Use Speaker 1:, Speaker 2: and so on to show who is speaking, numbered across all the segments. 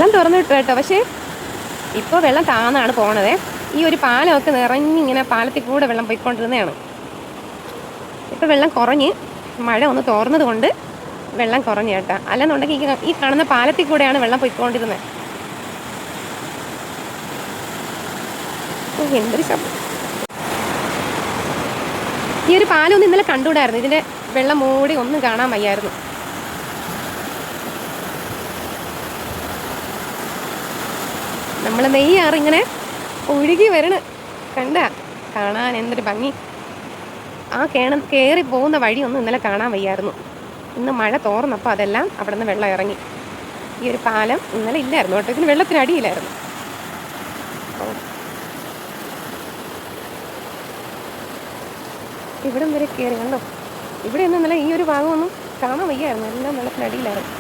Speaker 1: വെള്ളം തുറന്നു വിട്ടു കേട്ടോ. പക്ഷേ ഇപ്പോൾ വെള്ളം താന്നാണ് പോണത്. ഈ ഒരു പാലമൊക്കെ നിറഞ്ഞിങ്ങനെ പാലത്തിൽ കൂടെ വെള്ളം പോയിക്കൊണ്ടിരുന്നതാണ്. ഇപ്പോൾ വെള്ളം കുറഞ്ഞ് മഴ ഒന്ന് തോർന്നത് കൊണ്ട് വെള്ളം കുറഞ്ഞു കേട്ടോ. അല്ലെന്നുണ്ടെങ്കിൽ ഈ കാണുന്ന പാലത്തിൽ കൂടെയാണ് വെള്ളം പോയിക്കൊണ്ടിരുന്നത്. എന്തൊരു ശബ്ദം! ഈ ഒരു പാലൊന്നും ഇന്നലെ കണ്ടുകൂടായിരുന്നു. ഇതിൻ്റെ വെള്ളം മൂടി ഒന്നും കാണാൻ വയ്യായിരുന്നു. നമ്മൾ നെയ്യാറിങ്ങനെ ഒഴുകി വരണ കണ്ട കാണാൻ എന്തൊരു ഭംഗി. ആ കയറി പോകുന്ന വഴിയൊന്നും ഇന്നലെ കാണാൻ വയ്യായിരുന്നു. ഇന്ന് മഴ തോർന്നപ്പോൾ അതെല്ലാം അവിടെ നിന്ന് വെള്ളം ഇറങ്ങി. ഈ ഒരു പാലം ഇന്നലെ ഇല്ലായിരുന്നു കേട്ടോ. ഇതിന് വെള്ളത്തിനടിയിലായിരുന്നു. ഇവിടം വരെ കയറി കണ്ടോ. ഇവിടെ ഒന്നും ഇന്നലെ ഈ ഒരു ഭാഗമൊന്നും കാണാൻ വയ്യായിരുന്നു. എല്ലാം വെള്ളത്തിനടിയിലായിരുന്നു.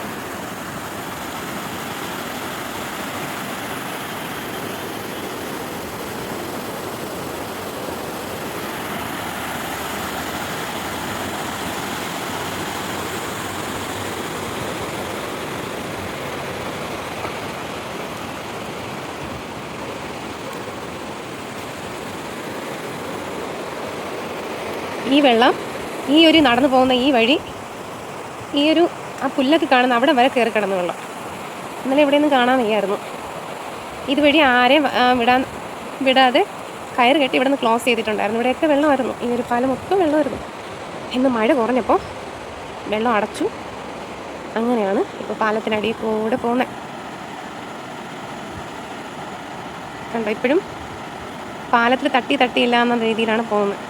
Speaker 1: ഈ വെള്ളം ഈ ഒരു നടന്നു പോകുന്ന ഈ വഴി ഈ ഒരു ആ പുല്ലൊക്കെ കാണുന്ന അവിടെ വരെ കയറി കിടന്ന വെള്ളം ഇന്നലെ ഇവിടെയൊന്നും കാണാൻ വയ്യായിരുന്നു. ഇതുവഴി ആരെയും വിടാതെ കയറ് കെട്ടി ഇവിടെ നിന്ന് ക്ലോസ് ചെയ്തിട്ടുണ്ടായിരുന്നു. ഇവിടെയൊക്കെ വെള്ളമായിരുന്നു. ഈ ഒരു പാലം മൊത്തം വെള്ളമായിരുന്നു. ഇന്ന് മഴ കുറഞ്ഞപ്പോൾ വെള്ളം അടച്ചു. അങ്ങനെയാണ് ഇപ്പോൾ പാലത്തിനടിയിൽ കൂടെ പോകുന്നത്. കണ്ടോ, ഇപ്പോഴും പാലത്തിൽ തട്ടിയില്ല എന്ന രീതിയിലാണ് പോകുന്നത്.